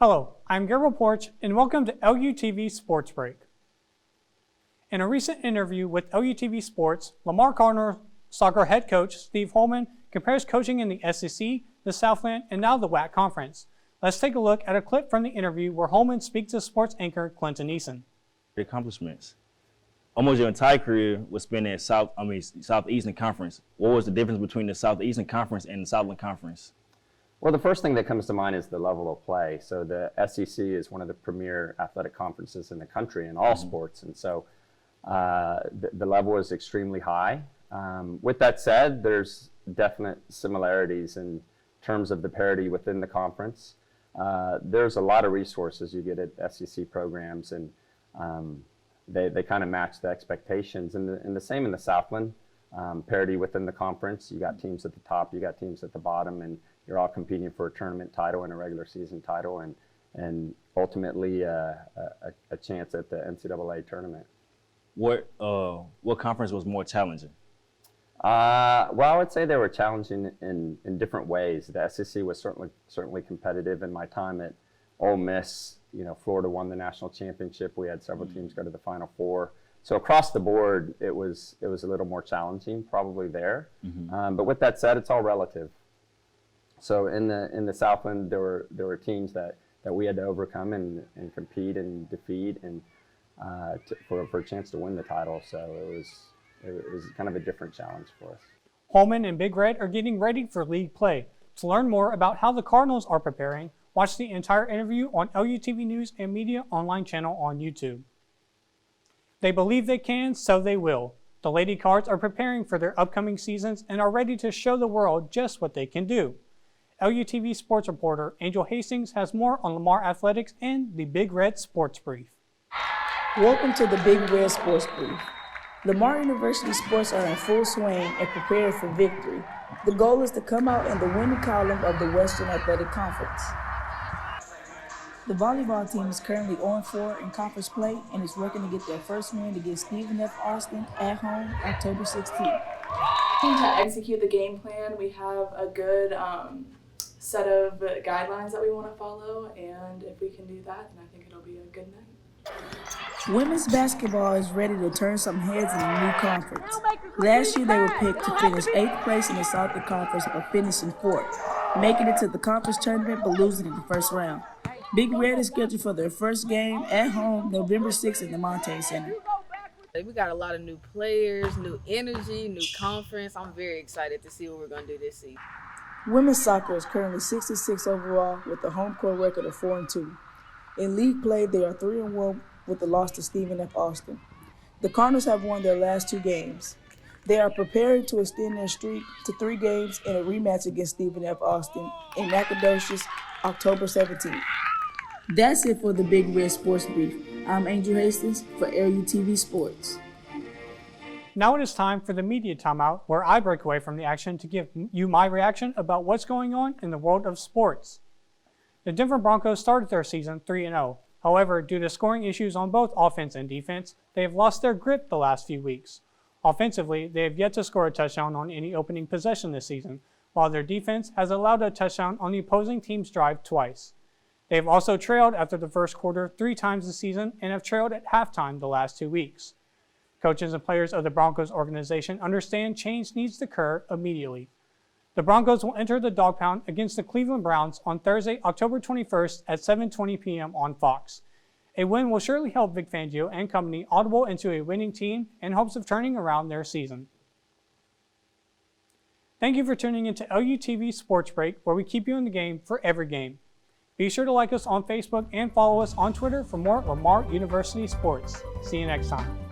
Hello, I'm Gabriel Poarch, and welcome to LUTV Sports Break. In a recent interview with LUTV Sports, Lamar Cardinals soccer head coach Steve Holm compares coaching in the SEC, the Southland, and now the WAC Conference. Let's take a look at a clip from the interview where Holm speaks to sports anchor Clinton Eason. Accomplishments. Almost your entire career was spent at Southeastern Conference. What was the difference between the Southeastern Conference and the Southland Conference? Well, the first thing that comes to mind is the level of play. So the SEC is one of the premier athletic conferences in the country in all sports, and so the level is extremely high. With that said, there's definite similarities in terms of the parity within the conference. There's a lot of resources you get at SEC programs, and they kind of match the expectations. And the same in the Southland, parity within the conference. You got teams at the top, you got teams at the bottom, and you're all competing for a tournament title and a regular season title, and ultimately a chance at the NCAA tournament. What conference was more challenging? Well, I would say they were challenging in different ways. The SEC was certainly competitive. In my time at Ole Miss, Florida won the national championship. We had several teams go to the Final Four. So across the board, it was a little more challenging, probably there. But with that said, it's all relative. So in the Southland, there were teams that we had to overcome and compete and defeat and for a chance to win the title. So it was kind of a different challenge for us. Holm and Big Red are getting ready for league play. To learn more about how the Cardinals are preparing, watch the entire interview on LUTV News and Media online channel on YouTube. They believe they can, so they will. The Lady Cards are preparing for their upcoming seasons and are ready to show the world just what they can do. LUTV sports reporter Angel Hastings has more on Lamar Athletics and the Big Red Sports Brief. Welcome to the Big Red Sports Brief. Lamar University sports are in full swing and prepared for victory. The goal is to come out in the winning column of the Western Athletic Conference. The volleyball team is currently 0-4 in conference play and is working to get their first win against Stephen F. Austin at home October 16th. To execute the game plan, we have a good set of guidelines that we want to follow, and if we can do that, then I think it'll be a good night. Women's basketball is ready to turn some heads in the new conference. Last year, they were picked to finish 8th place in the Southern Conference, but finishing 4th, making it to the conference tournament but losing in the first round. Big Red is scheduled for their first game at home November 6th in the Montaigne Center. We got a lot of new players, new energy, new conference. I'm very excited to see what we're going to do this season. Women's soccer is currently 66 overall with a home court record of 4-2. In league play, they are 3-1 with the loss to Stephen F. Austin. The Cardinals have won their last 2 games. They are preparing to extend their streak to 3 games in a rematch against Stephen F. Austin in Nacogdoches, October 17th. That's it for the Big Red Sports Brief. I'm Angel Hastings for LUTV Sports. Now it is time for the media timeout, where I break away from the action to give you my reaction about what's going on in the world of sports. The Denver Broncos started their season 3-0. However, due to scoring issues on both offense and defense, they have lost their grip the last few weeks. Offensively, they have yet to score a touchdown on any opening possession this season, while their defense has allowed a touchdown on the opposing team's drive twice. They have also trailed after the first quarter 3 times this season and have trailed at halftime the last 2 weeks. Coaches and players of the Broncos organization understand change needs to occur immediately. The Broncos will enter the dog pound against the Cleveland Browns on Thursday, October 21st at 7:20 p.m. on Fox. A win will surely help Vic Fangio and company audible into a winning team in hopes of turning around their season. Thank you for tuning into LUTV Sports Break, where we keep you in the game for every game. Be sure to like us on Facebook and follow us on Twitter for more Lamar University sports. See you next time.